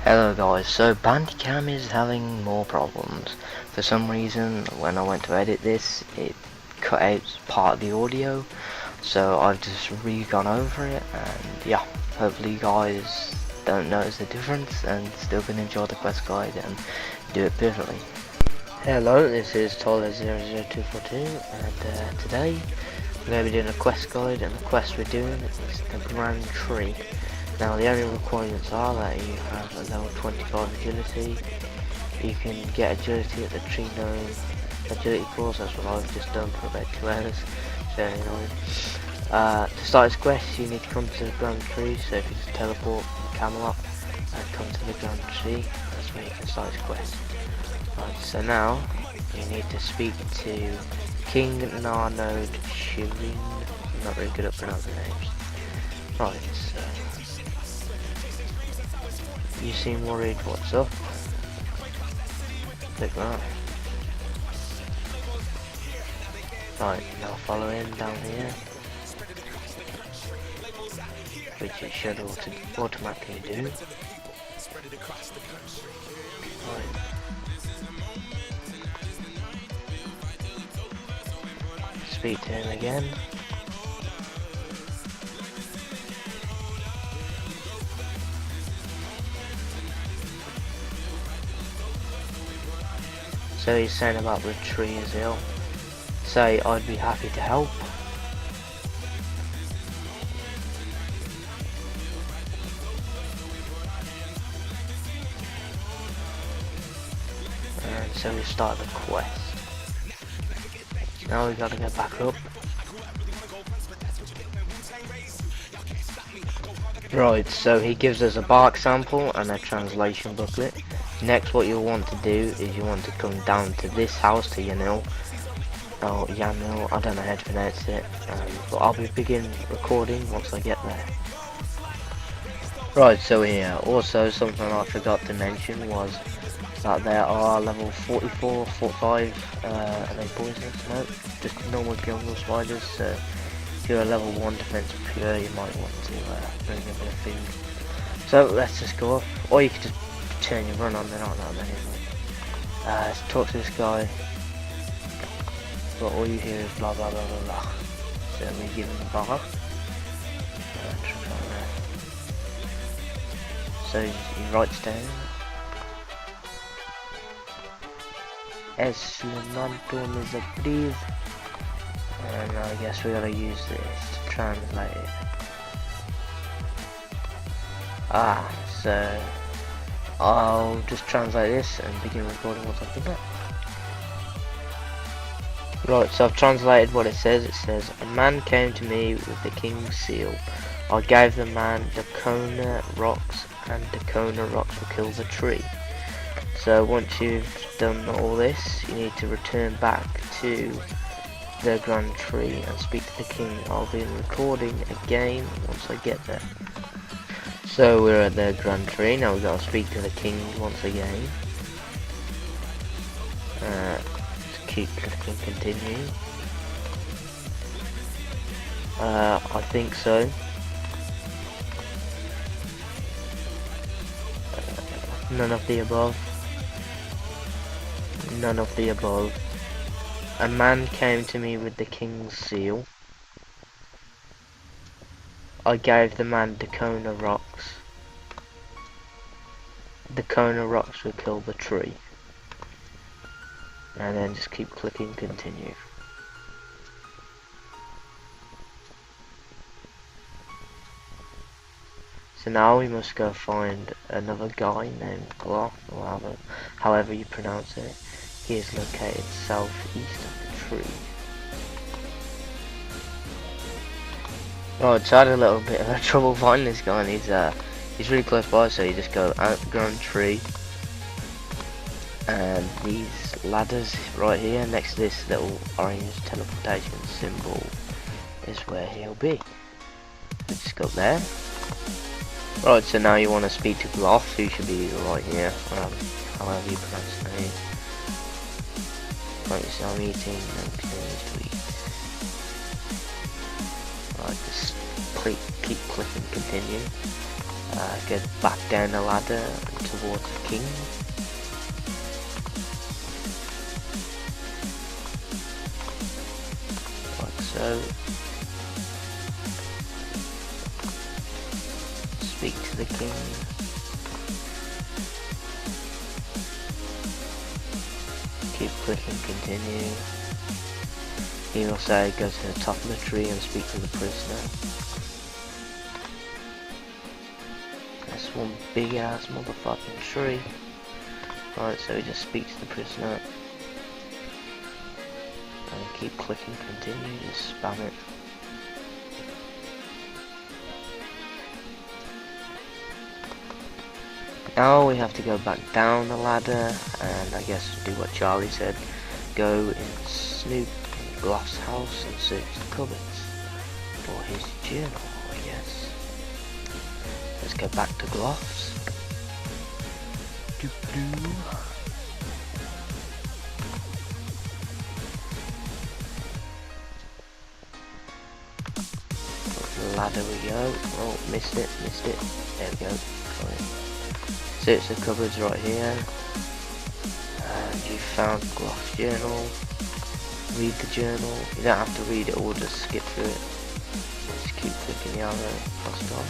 Hello guys, so Bandicam is having more problems. For some reason, when I went to edit this, it cut out part of the audio, so I've just re-gone over it, and yeah, hopefully you guys don't notice the difference and still can enjoy the quest guide and do it perfectly. Hello, this is Toller00242, and today we're going to be doing a quest guide, and the quest we're doing is the Grand Tree. Now the only requirements are that you have a level 25 agility, you can get agility at the tree gnome agility course. That's what I've just done for about 2 hours, very annoying. To start this quest you need to come to the Grand Tree, so if you just teleport from Camelot and come to the Grand Tree, that's where you can start this quest. Right, so now you need to speak to King Narnode Shireen. I'm not very good at pronouncing names. Right, so you seem worried, what's up? Click that. Right, now follow him down here, which it should automatically do. Right. Speak to him again. So he's saying about the tree is ill. Say I'd be happy to help. And so we start the quest. Now we gotta get back up. Right, so he gives us a bark sample and a translation booklet. Next, what you'll want to do is you want to come down to this house, to Yanil. Oh, Yanil, I don't know how to pronounce it, but I'll be begin recording once I get there. Right, so here, also something I forgot to mention was that there are level 44, 45, are they poisonous? No, just normal jungle spiders, so if you're a level 1 defense pure, you might want to bring a bit of food. So let's just go off, or you could just turn your run on, there aren't that many of them. Let's talk to this guy, but all you hear is blah blah blah blah blah. So we give him a bar. So he writes down Es levanto me please, and I guess we gotta use this to translate it. So I'll just translate this and begin recording once I've done that. Right, so I've translated what it says. It says, a man came to me with the king's seal. I gave the man Dacona rocks, and Dacona rocks will kill the tree. So once you've done all this, you need to return back to the Grand Tree and speak to the king. I'll be recording again once I get there. So we're at the Grand Tree, now we've got to speak to the king once again. Just keep clicking continue. I think so. None of the above. None of the above. A man came to me with the king's seal. I gave the man Dacona rocks. Dacona rocks will kill the tree. And then just keep clicking continue. So now we must go find another guy named Gloth, or however you pronounce it. He is located southeast of the tree. Right, so I had a little bit of trouble finding this guy, and he's really close by, so you just go out the Grand Tree, and these ladders right here next to this little orange teleportation symbol is where he'll be. Just go up there. Right, so now you want to speak to Gloth, who should be right here, however you pronounce his name. Right, so I'm eating and continuing to eat. Right, just keep clicking continue. Get back down the ladder towards the king. Like so. Speak to the king. Keep clicking continue. He will say go to the top of the tree and speak to the prisoner. That's one big ass motherfucking tree. Right, so he just speaks to the prisoner. And keep clicking continue, just spam it. Now we have to go back down the ladder and I guess do what Charlie said. Go in Snoop Gloss's house and search the cupboards for his journal, I guess. Let's go back to Gloss. Ladder we go. Oh, missed it. There we go. Got it. Search the cupboards right here. And you found Gloss journal. Read the journal. You don't have to read it all, just skip through it. Just keep clicking the arrow crossed on.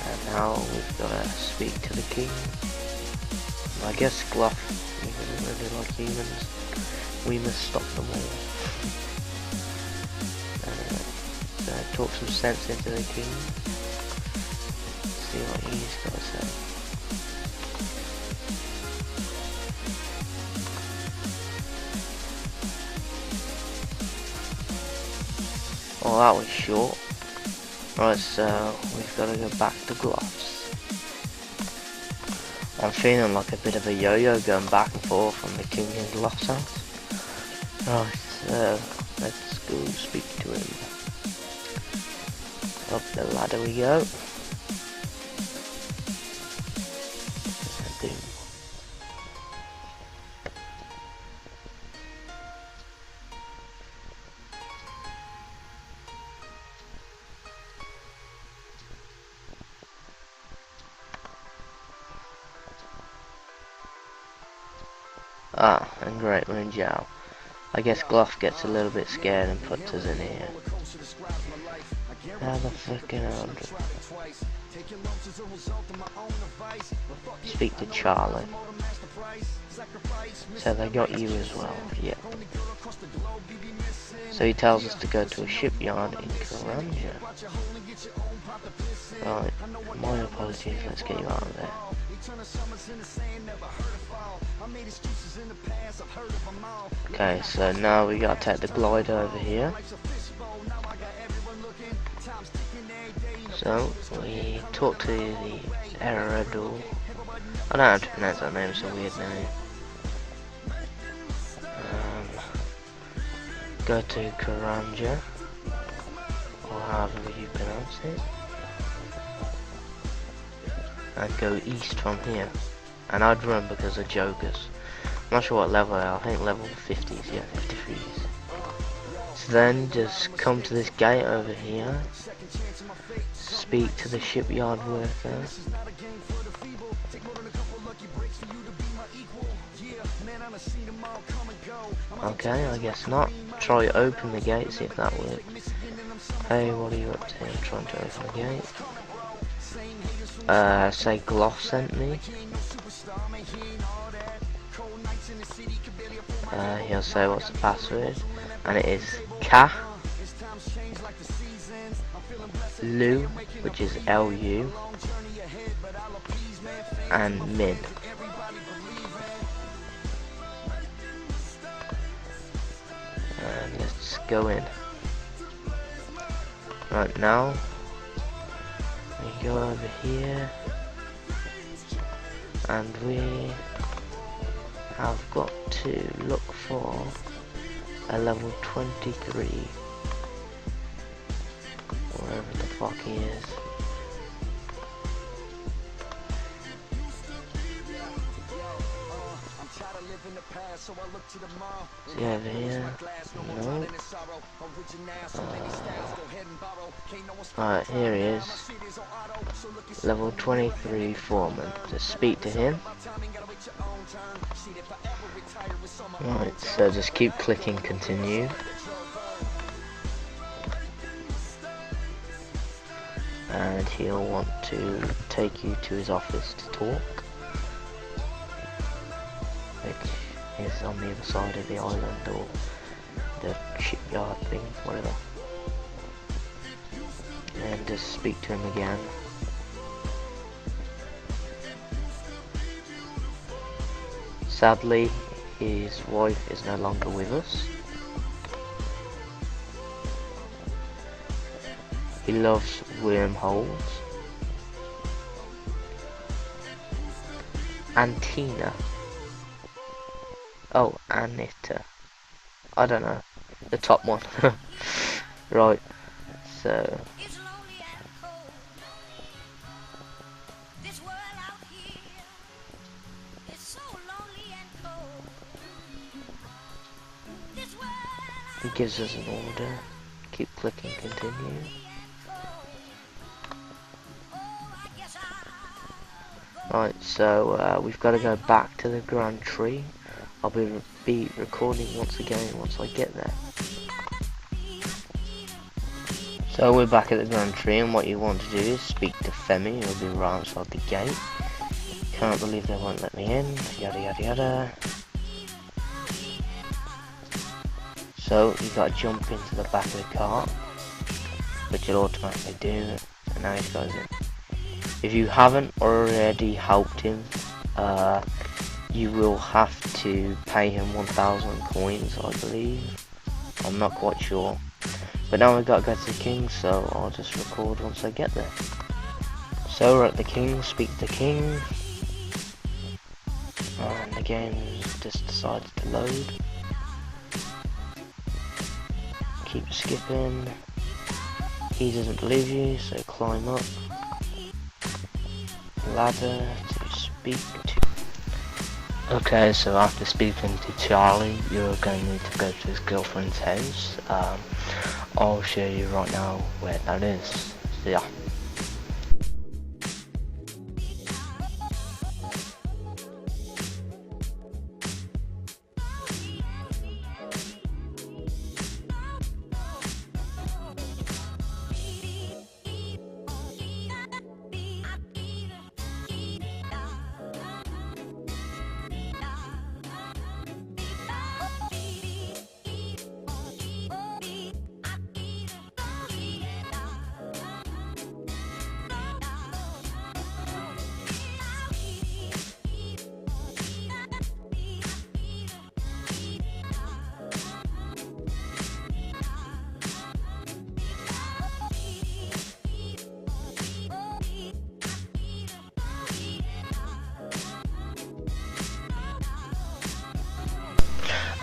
And now we've got to speak to the king. I guess Gloss, even though they're like humans, we must stop them all. Talk some sense into the king. See what he's got to say. Oh, that was short. Right, so we've got to go back to Gloves. I'm feeling like a bit of a yo-yo going back and forth from the king and Gloves house. Right, so let's go speak to him. Up the ladder we go. Boom. Ah, and great, we're in jail. I guess Gloff gets a little bit scared and puts us in here. How the fucking hell? Speak to Charlie. So they got you as well, yeah. So he tells us to go to a shipyard in Karanja. Right, my apologies, let's get you out of there. Okay, so now we gotta take the glider over here. So we talk to the Erador. I don't know how to pronounce that name, it's a weird name. Go to Karanja, or however you pronounce it, and go east from here. And I'd run because of Jokers. I'm not sure what level they are, I think level 50s, yeah, 53s. So then just come to this gate over here, speak to the shipyard worker. Okay, I guess not. Try open the gate, see if that works. Hey, what are you up to? I'm trying to open the gate. Say Gloff sent me. He'll say what's the password, and it is Ka Lu, which is LU, and Min. And let's go in. Right now, we go over here, and we have got to look for a level 23, wherever the fuck he is. Is he over here? No. Alright, here he is. Level 23 foreman. Just speak to him. Right, so just keep clicking continue. And he'll want to take you to his office to talk, which is on the other side of the island, or the shipyard thing, whatever. And just speak to him again. Sadly, his wife is no longer with us. He loves wormholes. Antina. Oh, Anita. I don't know. The top one. Right. So. He gives us an order. Keep clicking continue. Right, so we've got to go back to the Grand Tree. I'll be recording once again once I get there. So we're back at the Grand Tree, and what you want to do is speak to Femi, who'll be right outside the gate. Can't believe they won't let me in, yada yada yada. So you've got to jump into the back of the car, which you'll automatically do, and now he's got in. If you haven't already helped him, you will have to pay him 1,000 coins, I believe. I'm not quite sure. But now we've got to go to the king, so I'll just record once I get there. So we're at the king, speak to the king. And the game just decides to load. Keep skipping. He doesn't believe you, so climb up. Ladder to speak to. Okay, so after speaking to Charlie, you're going to need to go to his girlfriend's house. I'll show you right now where that is. So yeah.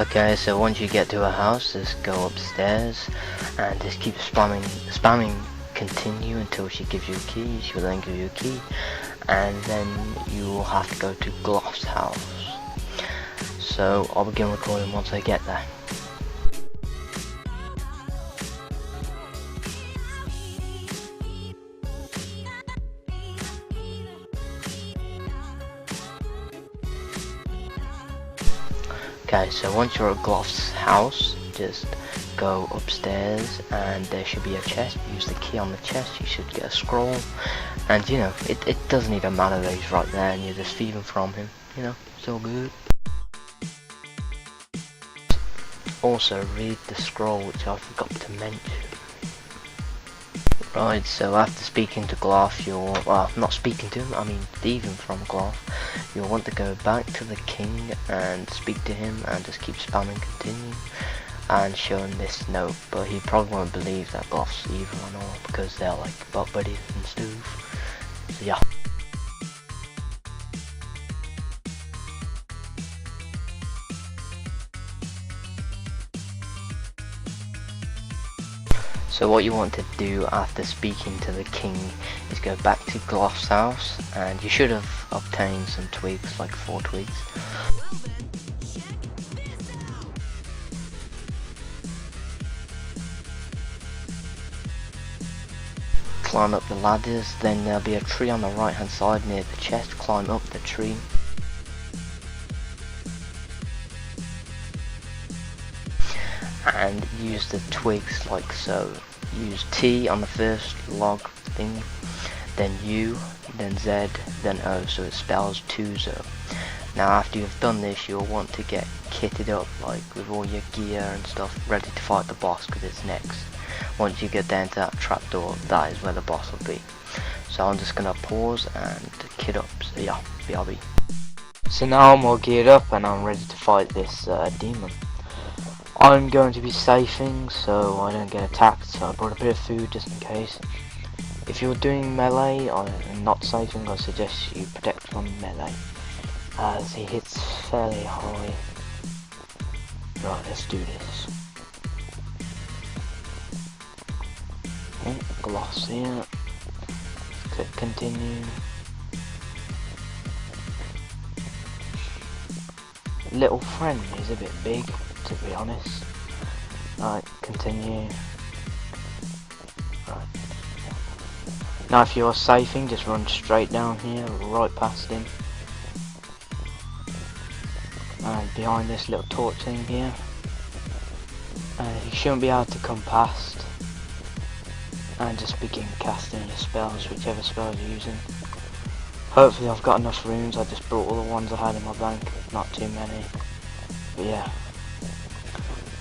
Okay, so once you get to a house, just go upstairs and just keep spamming continue until she gives you a key. She will then give you a key, and then you will have to go to Gloff's house. So I'll begin recording once I get there. Okay, so once you're at Gloff's house, just go upstairs and there should be a chest. Use the key on the chest, you should get a scroll. And you know, it doesn't even matter that he's right there and you're just thieving from him. You know, it's all good. Also, read the scroll, which I forgot to mention. Right, so after speaking to Gloff, well, not speaking to him, I mean thieving from Gloff, you'll want to go back to the king and speak to him and just keep spamming continue and show him this note, but he probably won't believe that Gloff's evil and all because they're like butt buddies and stuff. So yeah. So what you want to do after speaking to the king is go back to Gloff's house, and you should have obtained some twigs, like 4 twigs. climb up the ladders, then there'll be a tree on the right hand side near the chest. Climb up the tree. And use the twigs like so. Use T on the first log thing, then U, then Z, then O, so it spells Tuzo. Now after you've done this, you'll want to get kitted up, like with all your gear and stuff, ready to fight the boss, because it's next. Once you get down to that trapdoor, that is where the boss will be. So I'm just gonna pause and kit up, so yeah, BRB. So now I'm all geared up and I'm ready to fight this demon. I'm going to be safing so I don't get attacked, so I brought a bit of food just in case. If you're doing melee and not safing, I suggest you protect from melee, as he hits fairly high. Right, let's do this. Oh, gloss here. Click continue. Little friend is a bit big, to be honest. Right, continue. Right. Now if you're safing, just run straight down here, right past him. And behind this little torch thing here. You shouldn't be able to come past. And just begin casting your spells, whichever spells you're using. Hopefully I've got enough runes. I just brought all the ones I had in my bank, not too many. But yeah.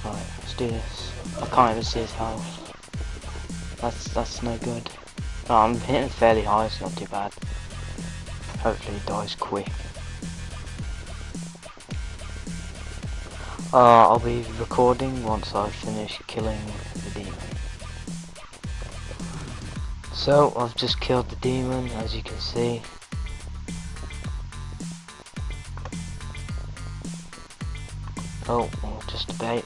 Right, let's do this. I can't even see his health. That's no good. Oh, I'm hitting fairly high, it's not too bad. Hopefully he dies quick. I'll be recording once I finish killing the demon. So I've just killed the demon, as you can see. Oh, well, just a bait.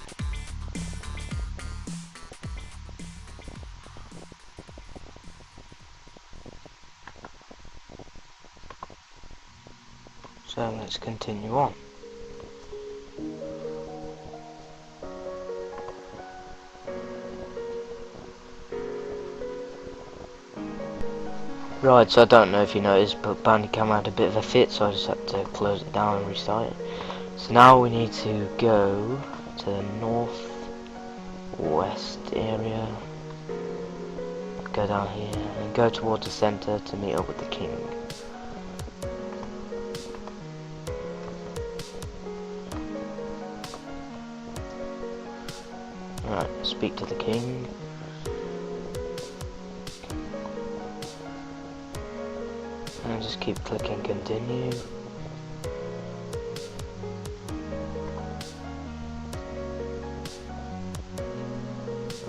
So let's continue on. Right, so I don't know if you noticed, but Bandicam had a bit of a fit, so I just had to close it down and restart it. So now we need to go to the northwest area, go down here, and go towards the center to meet up with the king. Right, speak to the king. And just keep clicking continue.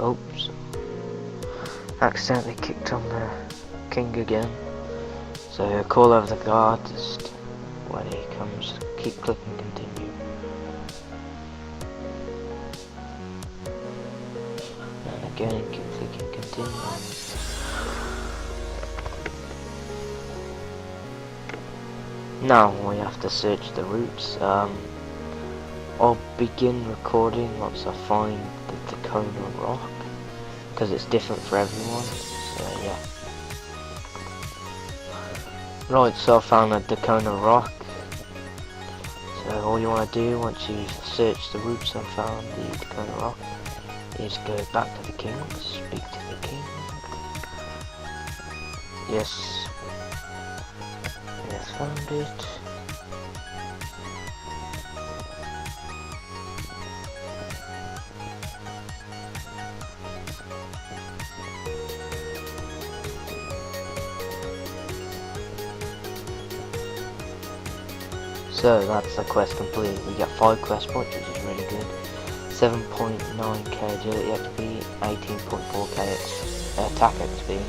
Oops. Accidentally kicked on the king again. So call over the guard just when he comes. Keep clicking continue. And again keep clicking continue. Now we have to search the routes. I'll begin recording once I find the Tacona rock, because it's different for everyone, so yeah. Right, so I found the Tacona rock. So all you want to do once you've searched the routes and found the Tacona rock is go back to the king, speak to the king. Yes, found it. So that's the quest complete. We got 5 quest points, which is really good. 7.9k agility XP, 18.4k attack XP,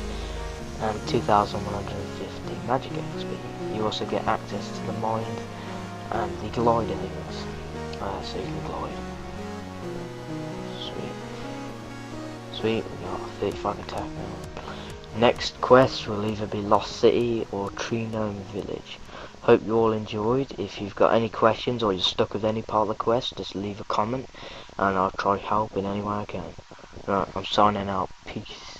and 2,150 magic XP. You also get access to the mind and the glider things, so you can glide. Sweet, we got 35 attack now. Next quest will either be Lost City or Tree Gnome Village. Hope you all enjoyed. If you've got any questions or you're stuck with any part of the quest, just leave a comment and I'll try help in any way I can. Right, I'm signing out. Peace.